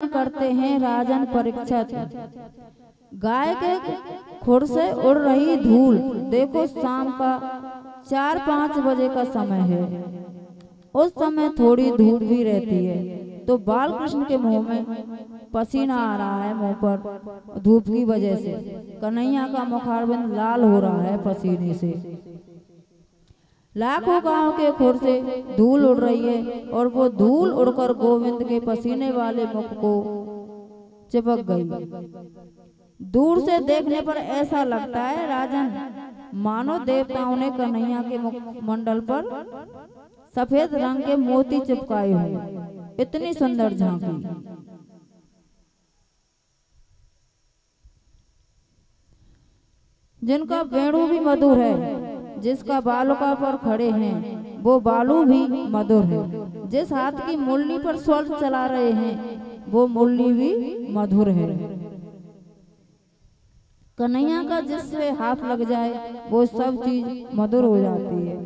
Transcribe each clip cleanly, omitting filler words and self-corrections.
करते हैं राजन परीक्षित। गाय के खुर से उड़ रही धूल देखो, शाम का 4-5 बजे का समय है। उस समय थोड़ी धूप भी रहती है तो बाल कृष्ण के मुंह में पसीना आ रहा है, मुंह पर धूप की वजह से। कन्हैया का मुखारबिंद लाल हो रहा है पसीने से। लाखों गांव के खुर से धूल उड़ रही है और वो धूल उड़कर गोविंद के पसीने वाले मुख को चिपक गई। दूर से देखने पर ऐसा लगता है राजन मानो देवताओं ने कन्हैया के मुखमंडल पर सफेद रंग के मोती चिपकाए हुए। इतनी सुंदर झांकी। जिनका वेणु भी मधुर है, जिसका बालुका पर खड़े हैं वो बालू भी मधुर है। जिस हाथ की मुरली पर स्वर चला रहे हैं वो मुरली भी मधुर है। कन्हैया का जिससे हाथ लग जाए वो सब चीज मधुर हो जाती है।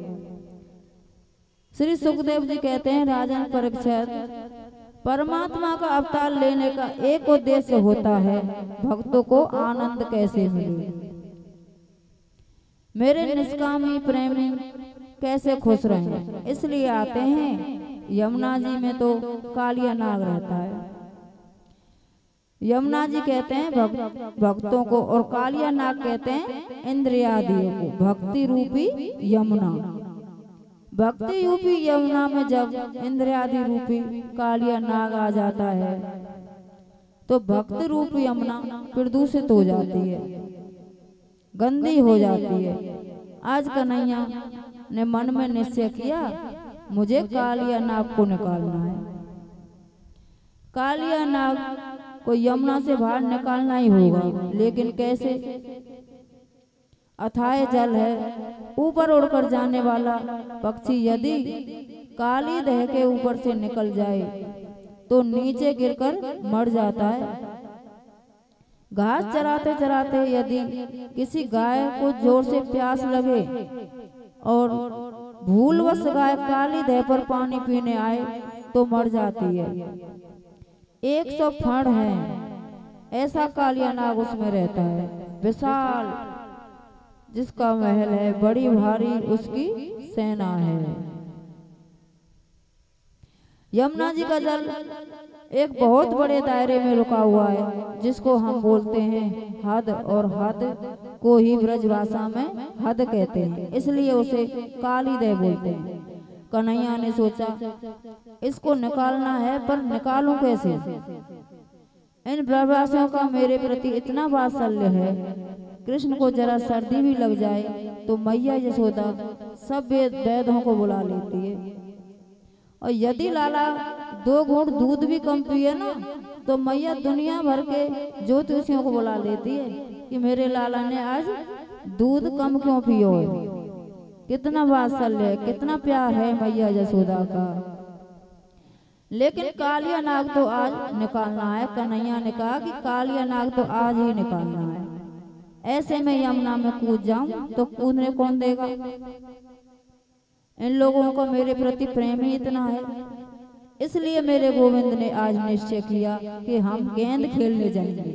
श्री सुखदेव जी कहते हैं राजन परीक्षित, परमात्मा का अवतार लेने का एक उद्देश्य होता है, भक्तों को आनंद कैसे मिले। मेरे निष्कामी प्रेमी कैसे खुश रहें, इसलिए आते हैं। यमुना जी में तो कालिया नाग रहता है। यमुना जी कहते हैं भक्तों को, और कालिया नाग कहते हैं इंद्रियादियों को। भक्ति रूपी यमुना, भक्ति रूपी यमुना में जब इंद्रियादि रूपी कालिया नाग आ जाता है तो भक्ति रूपी यमुना प्रदूषित हो जाती है, गंदी हो जाती है। आज कन्हैया ने मन में निश्चय किया मुझे कालिया नाग को निकालना है। कालिया नाग को यमुना से बाहर निकालना ही होगा, लेकिन कैसे। अथाह जल है, ऊपर उड़कर जाने वाला पक्षी यदि काली दह के ऊपर से निकल जाए तो नीचे गिरकर मर जाता है। घास चराते चराते यदि किसी गाय को जोर से प्यास लगे और भूलवश गाय काली दह पर पानी पीने आए तो मर जाती है। 100 फण है, ऐसा कालिया नाग उसमें रहता है। विशाल जिसका महल है, बड़ी भारी उसकी सेना है। यमुना जी का जल एक बहुत बड़े दायरे में रुका हुआ है, जिसको हम बोलते हैं हद, और हद को ही ब्रजभाषा में हद कहते हैं, इसलिए उसे काली दह बोलते हैं। कन्हैया ने सोचा इसको निकालना है, पर निकालूं कैसे। इन ब्रजवासियों का मेरे प्रति इतना वात्सल्य है, कृष्ण को जरा सर्दी भी लग जाए तो मैया यशोदा सब वैद्यों को बुला लेती है, और यदि लाला 2 घूंट दूध भी कम पिए ना तो मैया दुनिया भर के ज्योतिषियों को बुला लेती है कि मेरे लाला ने आज दूध कम क्यों पियो है। कितना वात्सल्य है, कितना प्यार है मैया यशोदा का। लेकिन कालिया नाग तो आज निकालना है। कन्हैया ने कहा कि कालिया नाग तो आज ही निकालना है। ऐसे में यमुना में कूद जाऊं तो कूदने कौन देगा। इन लोगों को मेरे प्रति प्रेम ही इतना है, इसलिए मेरे गोविंद ने आज निश्चय किया कि हम गेंद खेलने जाएंगे।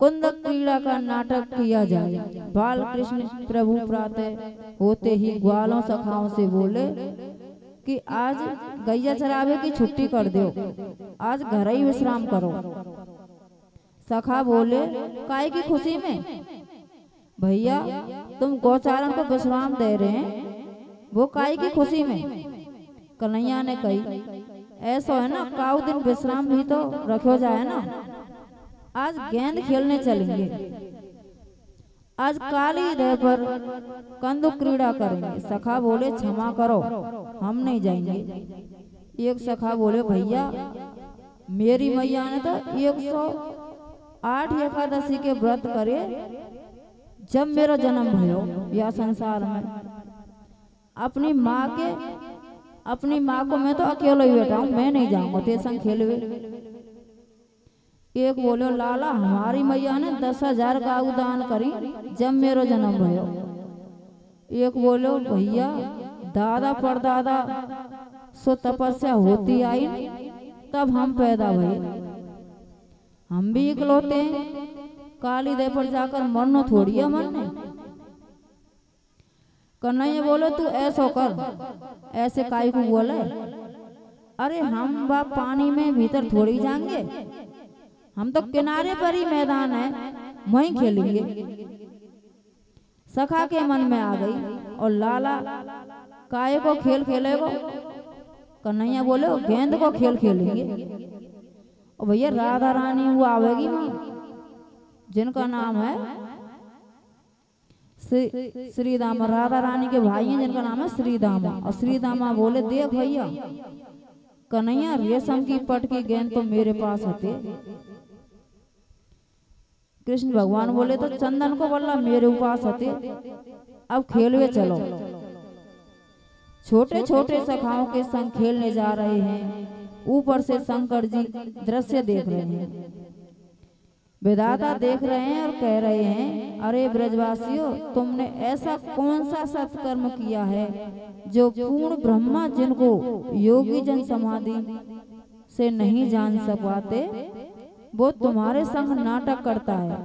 कुंद क्रीड़ा का नाटक किया जाए। बाल कृष्ण प्रभु प्रातः होते ही ग्वालों सखाओं से बोले कि आज गैया चरावे की छुट्टी कर दो, आज घर ही विश्राम करो। सखा बोले काय की खुशी में। भैया तुम गौचारण को विश्राम दे रहे हैं, वो काय की खुशी में। कन्हैया ने कही ऐसा है ना, काऊ दिन विश्राम भी तो रखो जाए ना। आज गेंद खेलने चलेंगे, आज काली दह पर कंदुक क्रीड़ा करेंगे। सखा बोले क्षमा करो, हम नहीं जाएंगे। एक सखा बोले भैया मेरी मैया ने तो 108 एकादशी के व्रत करे जब मेरा जन्म भयो या संसार में। अपनी माँ को मैं तो अकेला ही बैठा हूँ, मैं नहीं जाऊंगा ते संग खेलवे। एक बोलो लाला हमारी मैया ने 10,000 गाऊ दान करी जब मेरा जन्म भयो। एक बोलो भैया दादा परदादा सो तपस्या होती आई तब हम पैदा भये। हम भी इकलौते हैं, काली दे पर जाकर मरनो थोड़ी है मरने। कन्हैया बोले तू ऐसो कर, ऐसे काई को बोले? अरे हम बाप पानी में भीतर थोड़ी जाएंगे, हम तो किनारे पर ही मैदान है, वहीं खेलेंगे। सखा के मन में आ गई और लाला काय को खेल खेलेगो? कन्हैया बोले गेंद को खेल खेलेंगे। और भैया राधा रानी वो आवेगी माँ, जिनका नाम है श्री दामा। राधा रानी के भाई हैं जिनका नाम है श्री दामा। और श्री दामा बोले देख भैया कन्हैया, रेशम की पट की गेंद तो मेरे पास होते। कृष्ण भगवान बोले तो चंदन को बल्ला मेरे पास होते, अब खेलवे चलो। छोटे छोटे सखाओं के संग खेलने जा रहे हैं। ऊपर से शंकर जी दृश्य देख रहे हैं, विधाता देख रहे हैं और कह रहे हैं अरे ब्रजवासियों, तुमने ऐसा कौन सा सत्कर्म किया है जो पूर्ण ब्रह्मा जिनको योगी जन समाधि से नहीं जान सकाते, वो तुम्हारे संग नाटक करता है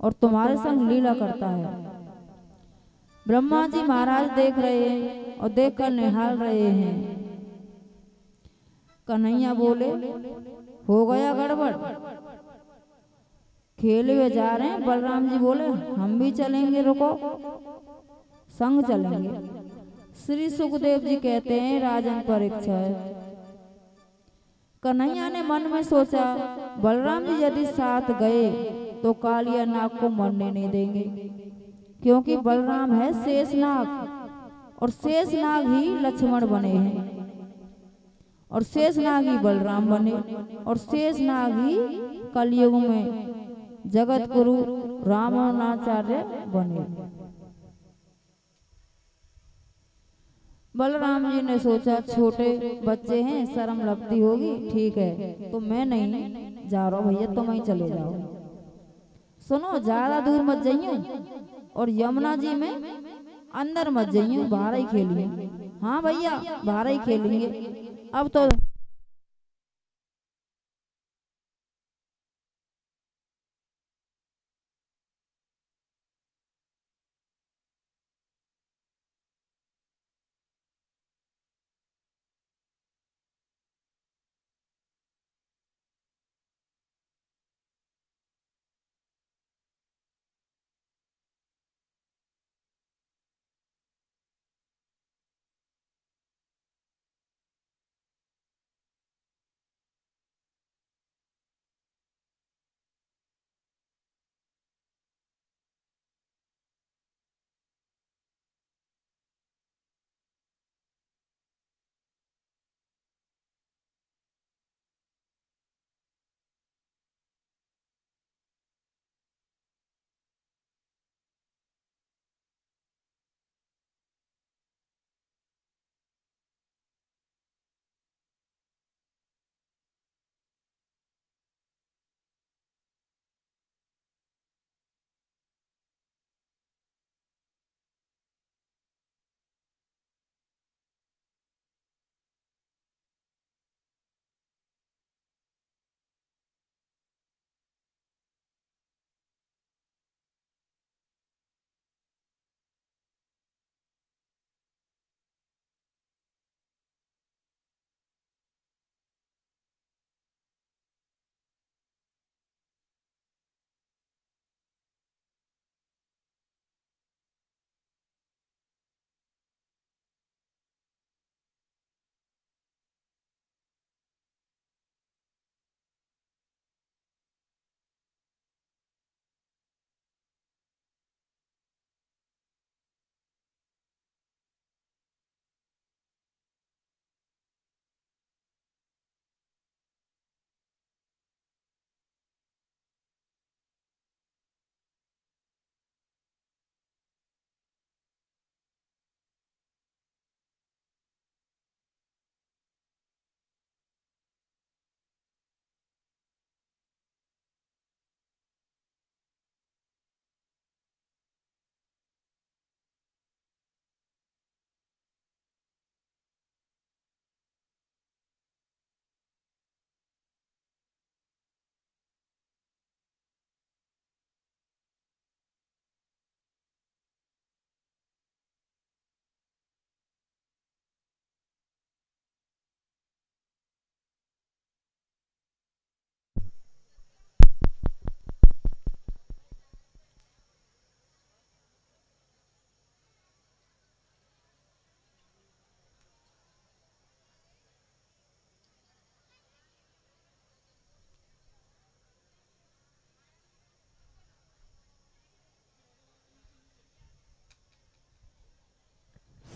और तुम्हारे संग लीला करता है। ब्रह्मा जी महाराज देख रहे हैं और देखकर निहाल रहे हैं। कन्हैया बोले हो गया गड़बड़, खेले हुए जा रहे हैं। बलराम जी बोले हम भी चलेंगे, रुको संग चलेंगे। श्री सुखदेव जी कहते हैं राजन परीक्षा है। कन्हैया ने मन में सोचा बलराम जी यदि साथ गए तो कालिया नाग को मरने नहीं देंगे, क्योंकि बलराम है शेषनाग और शेषनाग ही लक्ष्मण बने हैं और शेषनाग ही बलराम बने और शेषनाग ही कलयुग में जगत गुरु रामानुजाचार्य बने। बलराम जी ने सोचा छोटे बच्चे हैं, शर्म लगती होगी, ठीक है तो मैं नहीं जा रहा हूँ भैया, तुम ही चले जाओ। सुनो ज्यादा दूर मत जाइयो और यमुना जी में अंदर मत जाइयो, बाहर ही खेलिए। हाँ भैया बाहर ही खेलेंगे अब तो।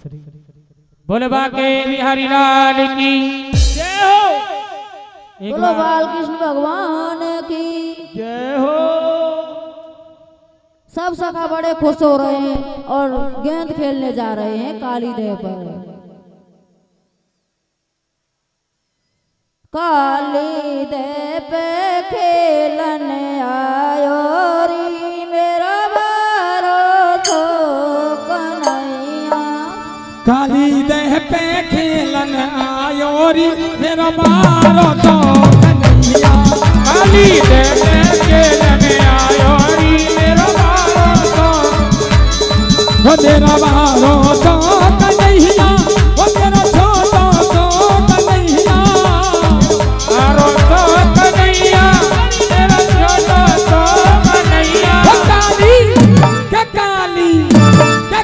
बोले बाके बिहारी लाल की जय हो। बोलो बाल कृष्ण भगवान की जय हो। सब सखा बड़े खुश हो रहे हैं और गेंद खेलने जा रहे हैं काली देव पर। काली देव पे खेलन आयो री मेरा भरोसो कन्हैया। काली देह पे खेलन आयो री मेरा भरोसो कन्हैया। काली देव पे खेलन आयो री मेरा भरोसो, वो तेरा भरोसो कन्हैया, वो तेरा छोटा सो कन्हैया। भरोसो कन्हैया मेरा छोटा सो कन्हैया।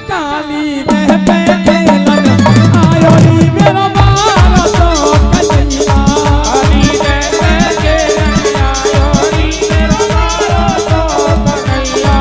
काली देह पे खेलन आयो री मेरा भरोसो कन्हैया। काली देव पे खेलन आयो री मेरा भरोसो कन्हैया।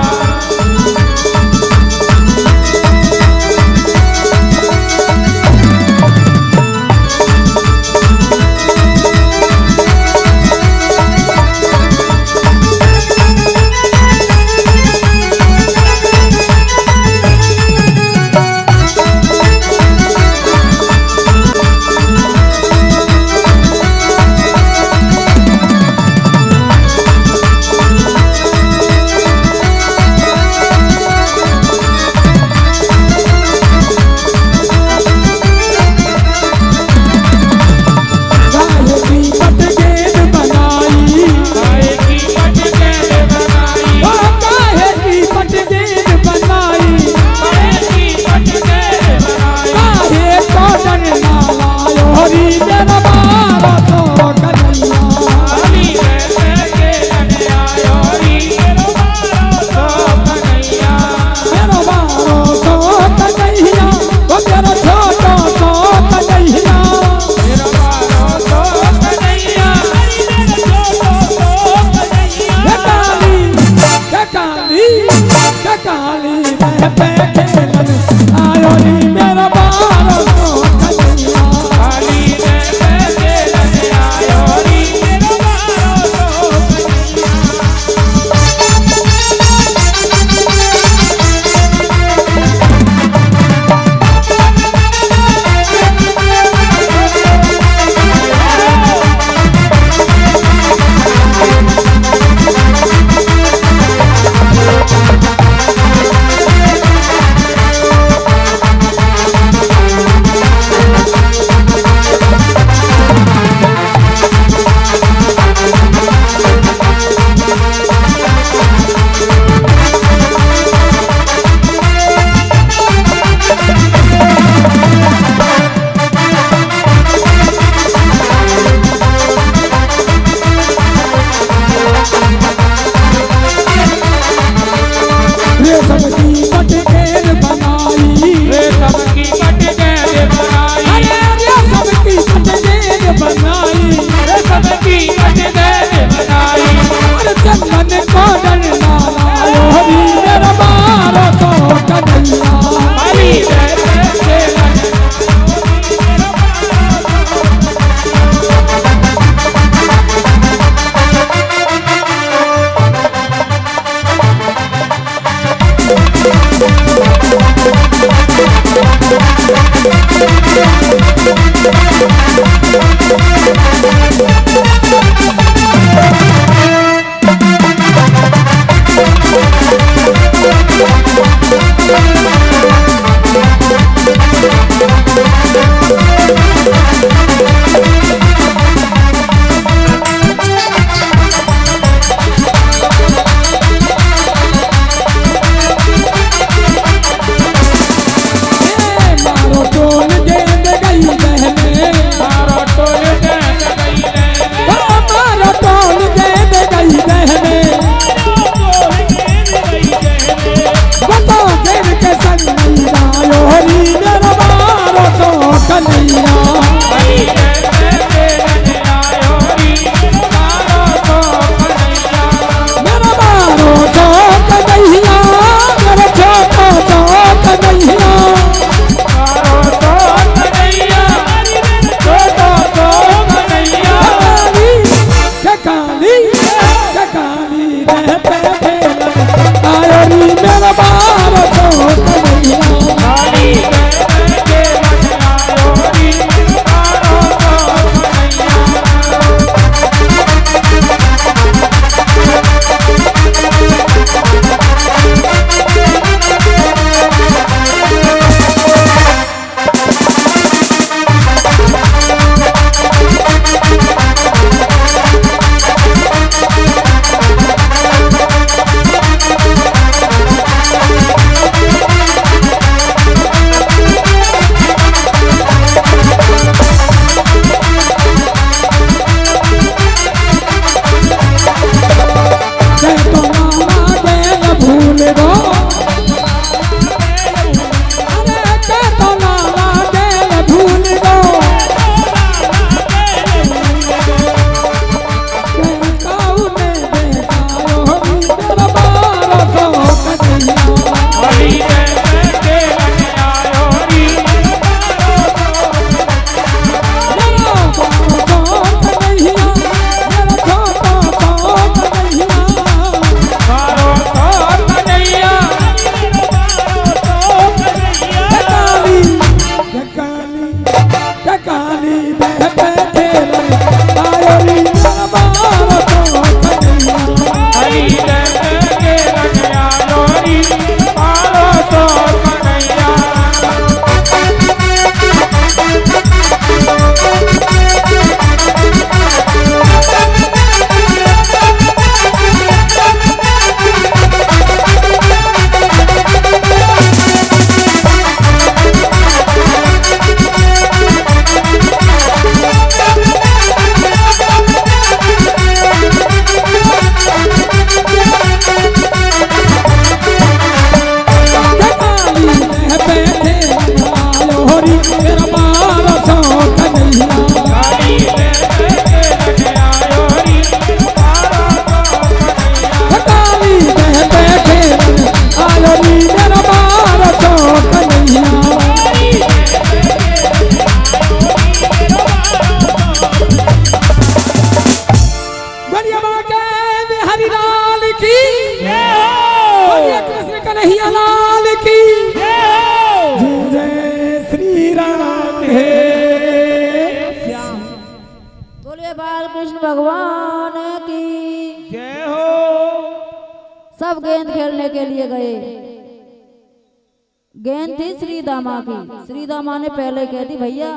कृष्ण भगवान की जय हो। सब गेंद खेलने के लिए गए। गेंद थी श्री दामा की। श्री दामा ने पहले कह दी भैया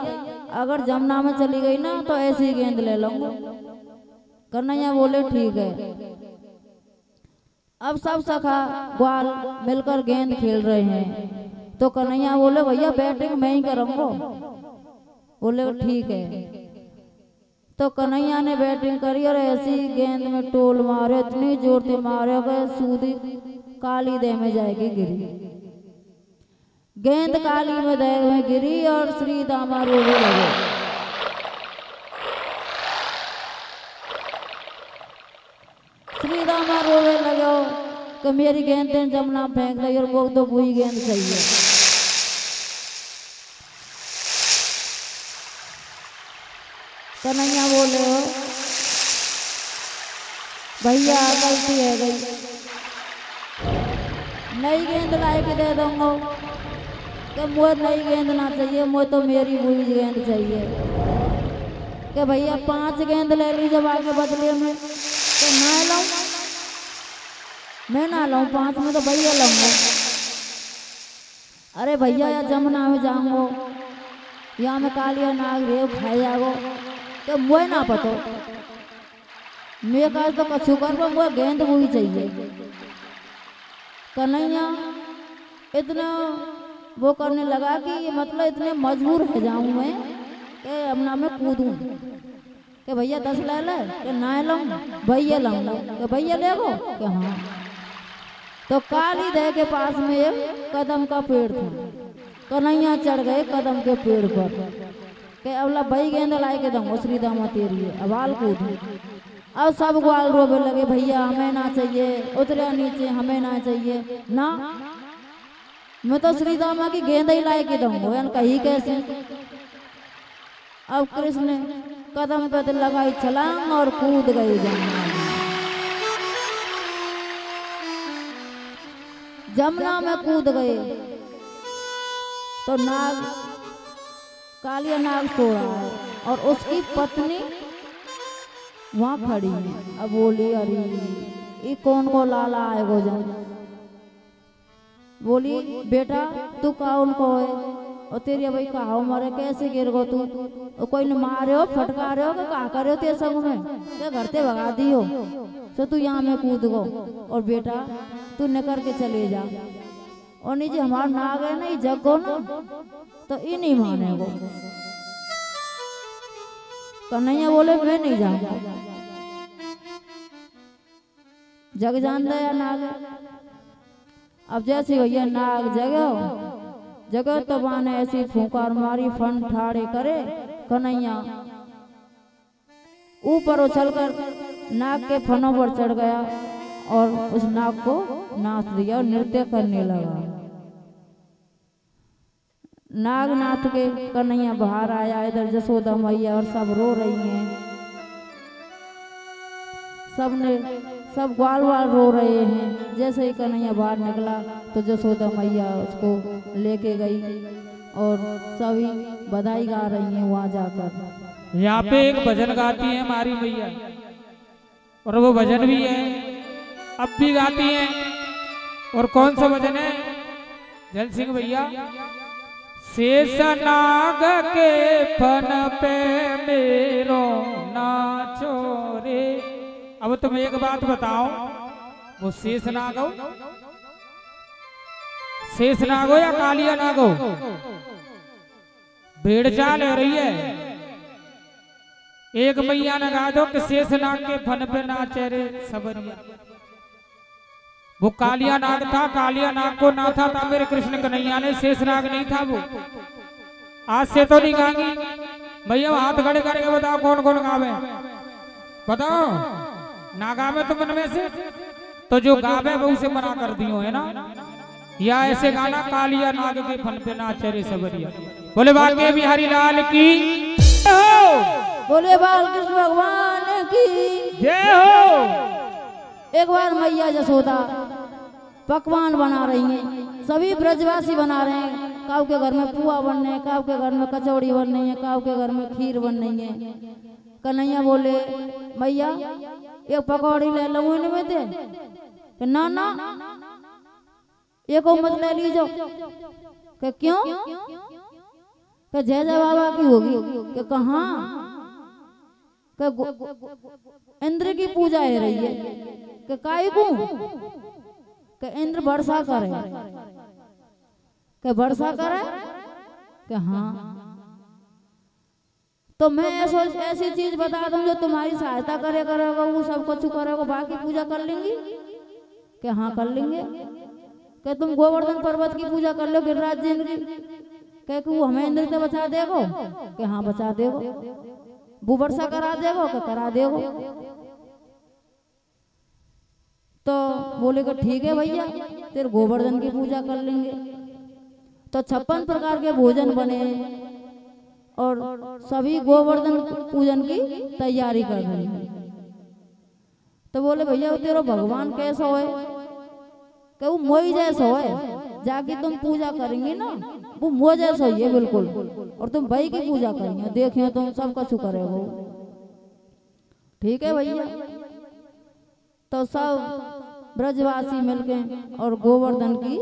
अगर जमुना में चली गई ना तो ऐसी गेंद ले लूंगा। कन्हैया बोले ठीक है। अब सब सखा ग्वाल मिलकर गेंद खेल रहे हैं तो कन्हैया बोले भैया बैटिंग मैं ही करूंगा। बोले ठीक है। तो कन्हैया ने बैटिंग करी और ऐसी गेंद में टोल मारे, इतनी जोर से मारे गए सूदी काली दे में जाएगी गिरी। गेंद काली में दे में गिरी और श्री दामा रोने लगे। श्री दामा रोने लगे कि मेरी गेंद जमुना फेंक दी और वो तो वही गेंद चाहिए। कन्हैया बोले हो भैया गलती है गई, नई गेंद ला के दे दूंगा कि मुझे नई गेंद ना चाहिए, मुझे तो मेरी वही गेंद चाहिए। कि भैया 5 गेंद ले ली जब आगे बदले में तो ना लाऊं, मैं ना लाऊं 5 में तो भैया लाऊंगा। अरे भैया या जमुना में जाऊंगो या मैं कालिया नाग रेव खाए जागो तो मुझे ना पतो, मेरे पास तो कछु कर पर मुझे गेंद वही चाहिए। कन्हैया इतना वो करने लगा कि ये मतलब इतने मजबूर हो जाऊं मैं कि अपना मैं कूदूं कि भैया 10 ले ले कि ना लाऊं भैया लाऊंगा कि भैया ले गो कि हाँ। तो काली दह के पास में एक कदम का पेड़ था। कन्हैया चढ़ गए कदम के पेड़ पर कि अवला भाई गेंद ला के दूंगा श्री दामा तेरी है अवाल कूदूं। अब सब ग्वाल रोबे लगे भैया हमें ना चाहिए, उतरे नीचे हमें ना चाहिए ना, मैं तो श्री दामा की गेंद ही ला के दूंगा कहीं कैसे। अब कृष्ण कदम पे लगाई छलांग और कूद गए जमुना में। जमुना में कूद गए तो नाग कालिया नाग सो रहा है और उसकी पत्नी वहां खड़ी है। अब बोली अरे ये कौन को लाला आए गोजन। बोली बेटा तू कौन को है और तेरी भाई कहा मरे कैसे गिर गो तू, कोई ने मारे हो फटका रहे हो कि कहा करे हो तेरे संग में क्या घर से भगा दी हो तो तू यहाँ में कूद गो और बेटा तू निकल के चले जा। और नहीं जी हमारा नाग है ना ये जग गो ना तो ये नहीं माने गो। कन्हैया बोले मैं नहीं जाऊंगा, जग जान दे या नाग। अब जैसे भैया नाग जगह तो माने ऐसी फूंकार मारी फन ठाड़े करे। कन्हैया ऊपर उछलकर नाग के फनों पर चढ़ गया और उस नाग को नाच दिया और नृत्य करने लगा। नाग नाथ के कन्हैया बाहर आया, इधर जसोदा मैया और सब रो रही हैं। सब ग्वाल वाल रो रहे हैं। जैसे ही कन्हैया बाहर निकला तो जसोदा मैया उसको लेके गई और सभी बधाई गा रही हैं वहां जाकर। यहाँ पे एक भजन गाती है हमारी मैया और वो भजन भी है अब भी गाती हैं। और कौन सा भजन है जल सिंह भैया? शेष नाग के फन पे मेरो नाचो रे। अब तुम एक बात बताओ वो शेष नाग हो, शेष नाग हो या कालिया नाग हो? भेड़ चाल हो रही है। एक मैया ने गा दो कि शेष नाग के फन पे नाचे रे सबरिया। वो कालिया नाग था, कालिया नाग को नाथा था मेरे कृष्ण कन्हैया ने, शेष नाग नहीं था वो। आज से तो नहीं गाएंगी भैया, हाथ खड़े करके बताओ कौन कौन गावे, बताओ ना गावे तो मन में से तो जो गावे वो उसे मना कर दियो है ना। या ऐसे गाना कालिया नाग के फन पे नाचे रे सबरिया। बोले बाके बिहारी लाल की हो, बोले बाल कृष्ण भगवान की जय हो। एक बार मैया जसोदा पकवान बना रही हैं, सभी ब्रजवासी बना रहे हैं। काऊ के घर में पुआ बन रहे हैं, काऊ के घर में कचौड़ी बन रही है, काऊ के घर में खीर बन रही है। कन्हैया बोले मैया एक पकौड़ी ले लो इनमें दे कि ना ना एक मत ले लीजो कि क्यों कि जय जय बाबा की होगी कि कहाँ कि इंद्र की पूजा है रही है कि काई को कि इंद्र वर्षा करे कि वर्षा करे कि हाँ तो मैं ऐसी चीज बता दूं जो तुम्हारी सहायता करेगा वो सब कुछ करेगा बाकी पूजा कर लेंगी कि हाँ कर लेंगे कि तुम गोवर्धन पर्वत की पूजा कर लो गिरिराज जी की कि वो हमें इंद्र से बचा देगो कि हाँ बचा देगो वो वर्षा करा देगो कि करा देगो तो बोले कि ठीक है भैया तेरे गोवर्धन की पूजा कर लेंगे। तो 56 प्रकार के भोजन बने और सभी गोवर्धन पूजन की तैयारी कर रहे हैं। तो बोले भैया तेरा भगवान कैसा है कि वो मोई जैसा है जाके तुम पूजा करेंगे ना वो मोह जैसा ही है बिल्कुल और तुम भाई की पूजा करेंगे देखिए तुम सब कुछ करेगा ठीक है भैया। तो सब ब्रजवासी मिलके और गोवर्धन की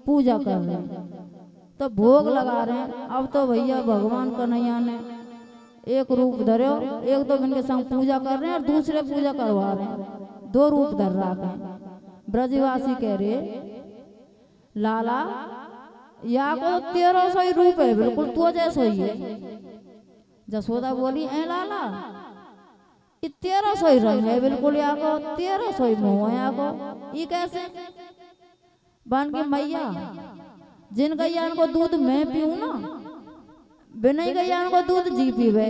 पूजा कर रहे हैं तो भोग लगा रहे हैं। अब तो भैया भगवान कन्हैया ने एक रूप धरो एक तो इनके संग पूजा कर रहे हैं और दूसरे पूजा करवा रहे हैं दो रूप धर रहा है। ब्रजवासी कह रहे लाला या को 1300 ही रूप है बिल्कुल तो जैसा ही है। जसोदा बोली ए लाला 1300 ही रंग है बिल्कुल या को 1300 ही मुँह है या को ये कैसे बन के मैया जिन गैया को दूध मैं पीऊँ ना बिना गैया को दूध जी पीवे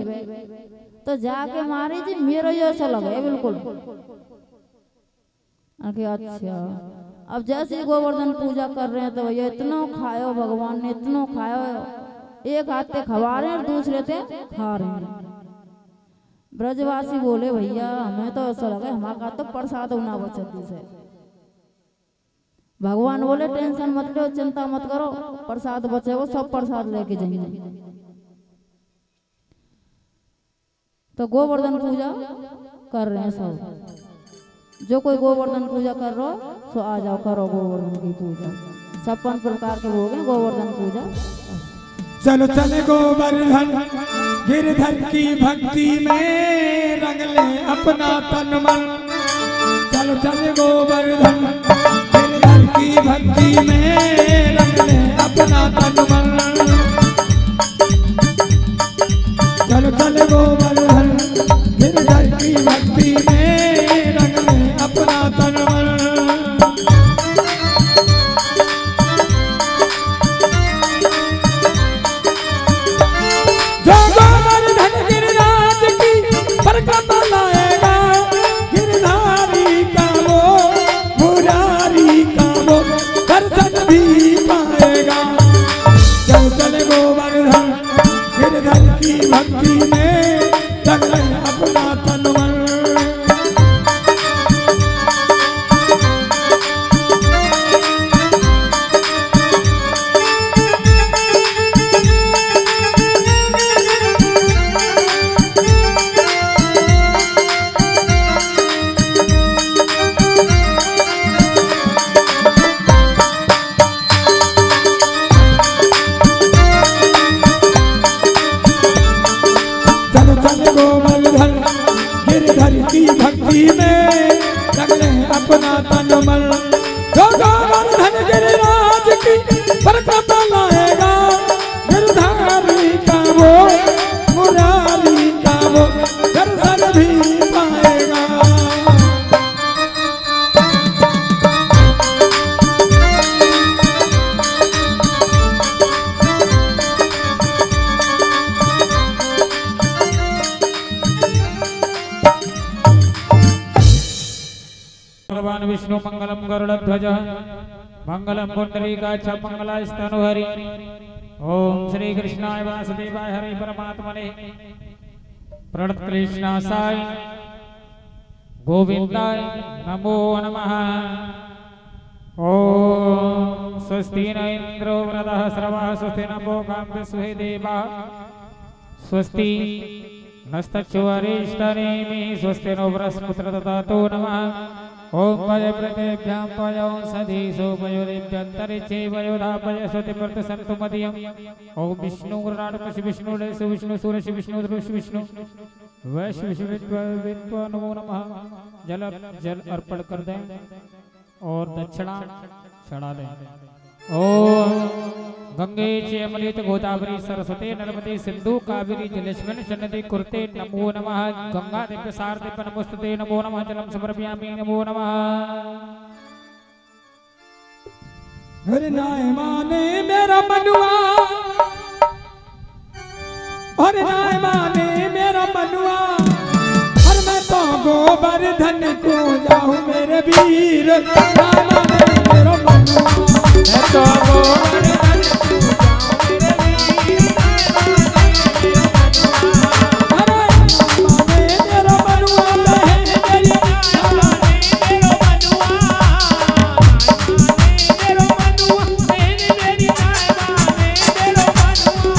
तो जाके मारी जी मेरा जैसा लगे बिल्कुल। अच्छा अब जैसे गोवर्धन पूजा कर रहे हैं तो भैया इतना खायो भगवान ने इतना खायो एक हाथ से खवा रहे हैं और दूसरे से खा रहे हैं। ब्रजवासी बोले भैया हमें तो ऐसा लगा हमारा तो प्रसाद होना बचती से। भगवान बोले टेंशन मत लो चिंता मत करो प्रसाद बचे वो सब प्रसाद लेके जाएंगे। तो गोवर्धन पूजा कर रहे हैं सब जो कोई गोवर्धन पूजा कर रहा हो तो आ जाओ करो गोवर्धन की पूजा 56 प्रकार के भोग हैं गोवर्धन पूजा। चलो चले गोवर्धन गिरधर की भक्ति में रंग ले अपना तन मन। चलो चले गोवर्धन गिरधर की भक्ति में रंग ले अपना तन मन। चलो चले गोवर्धन गिरधर की भक्ति में रंग ले अपना तन मन। भक्ति में रंग ले अपना तन मन। भक्ति में रंग ले अपना तन मन। जो गोवर्धन गिरिराज की परिक्रमा लाएगा गिरधारी का वो मुरारी का वो दर्शन भी पाएगा। भगवान विष्णु मंगलम गरुड़ध्वज मंगलम पुंडरीकाक्ष मंगलास्तनु हरि। ओम श्री कृष्णाय वासुदेवाय हरि परमात्मने प्रणत कृष्णासाय गोविंदाय नमो नमः। ओम स्वस्ति न इंद्रो वृद्धः श्रवः स्वस्ति नभो गां विश्वे देवाः स्वस्ति नस्तच्युवरिष्ठनेमि स्वस्ति नो बृहस्पतिर्दधातु ददातु नमः। ओम पय प्रतेभ्यां पयो सधीसो पयोरेभ्यन्तरिक्षे पयोधापय स्वतिपर्त सन्तु मदीयम्। ओम विष्णु गुरुराट विष्णु लेसु विष्णु सूरज विष्णु दृश्य विष्णु वैश्व विश्व नमो नमः। जल अर्पण कर दें और दक्षिणा चढ़ा दें। ओम गंगे च अमृत गोदावरी सरस्वती नर्मदे सिंधु कावेरी जलेस्मिन् सन्निधि कुरुते नमो नमः। गंगा दिव्य सार दिव्य नमोस्तुते नमो नमः। जलम समर्पयामि नमो नमः। अरे नाय माने मेरा मनुआ, अरे नाय माने मेरा मनुआ, हर मैं तो गोवर्धन को जाऊं मेरे वीर। नाय माने मेरा मनुआ, मैं तो गोवर्धन को जाऊं मेरे वीर। अरे माने मेरा मनुआ, बहन मेरी माने मेरा मनुआ, मेरा मनुआ, बहन मेरी माने मेरा मनुआ।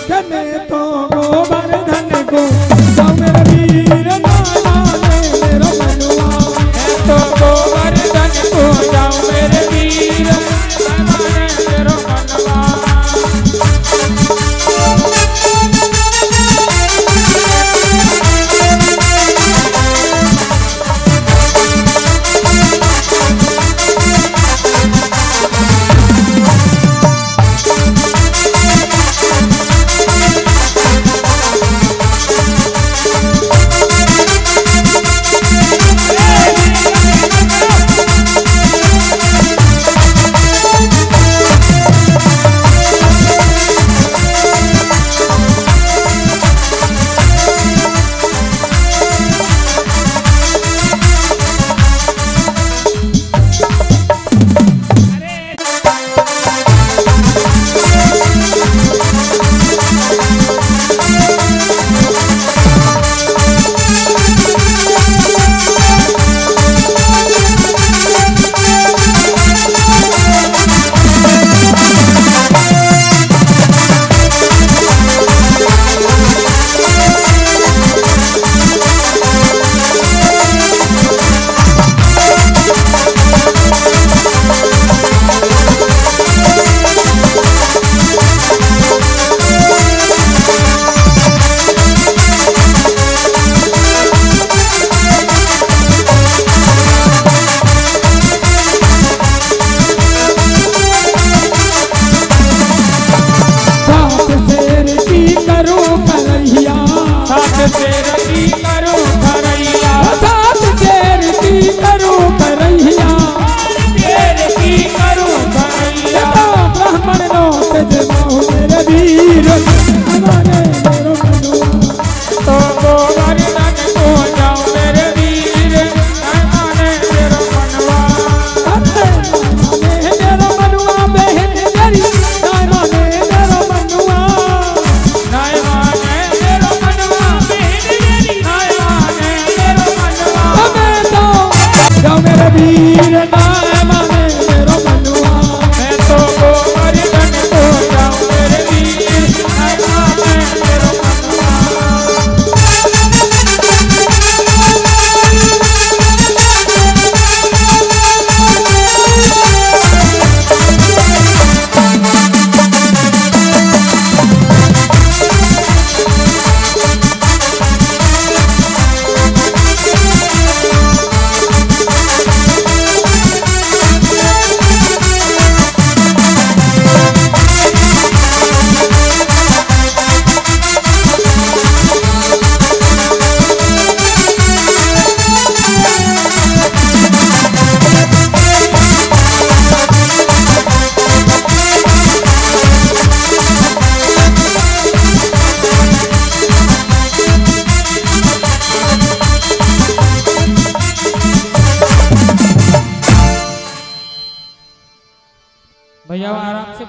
जमे तो गोवर्धन को जाऊं मेरे वीर। नाय माने मेरा मनुआ,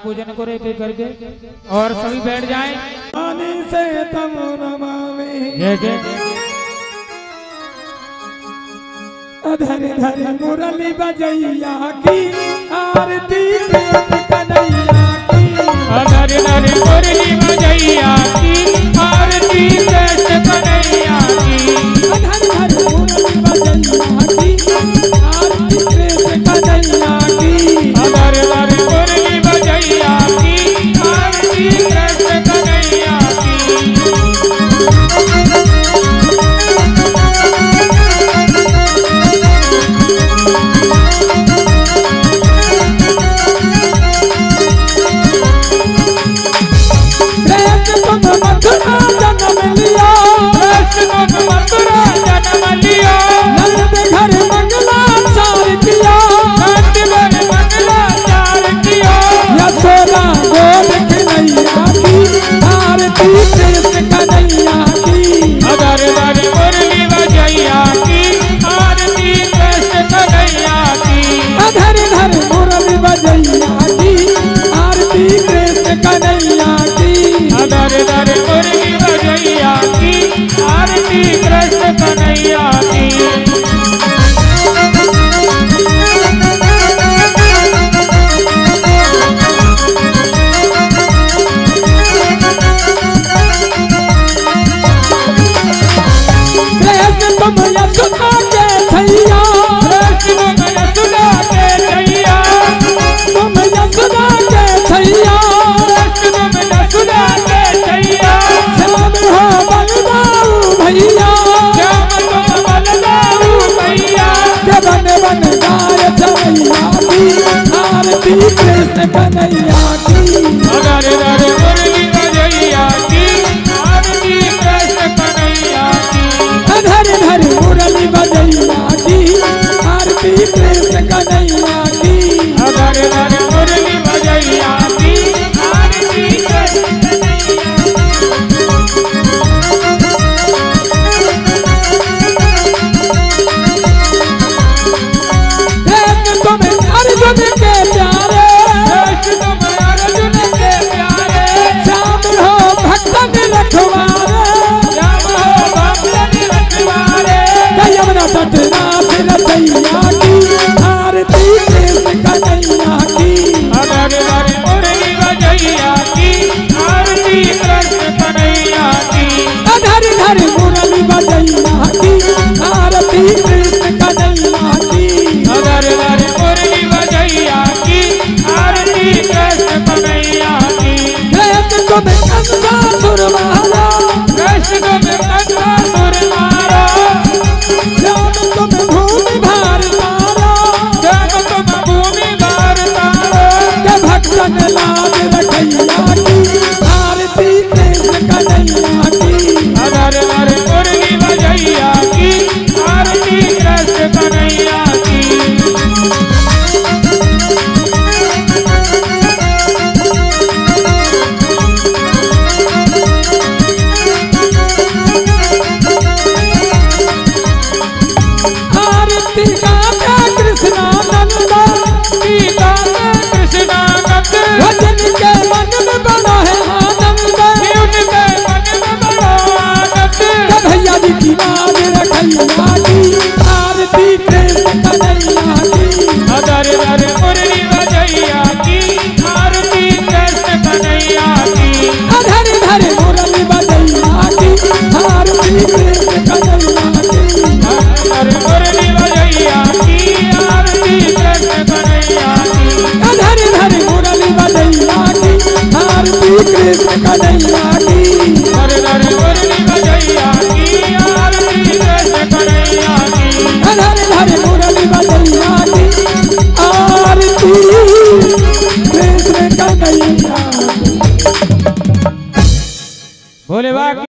पूजन करे पे करके और सभी बैठ जाएं। पानी से तम नमामि जय जय अधर धर मुरली बजैया की आरती कन्हैया की अधर धर मुरली बजैया की आरती कृष्ण कन्हैया की अधर धर मुरली बजैया की आरती कृष्ण कन्हैया की अधर धर मुरली बजैया की आरती कृष्ण कन्हैया की कृष्ण कन्हैया की अधर धर मुरली बजैया की आरती कृष्ण कन्हैया की अधर धर मुरली बजैया की आरती कृष्ण कन्हैया की अधर धर मुरली बजैया की आरती कृष्ण भोले बाबा।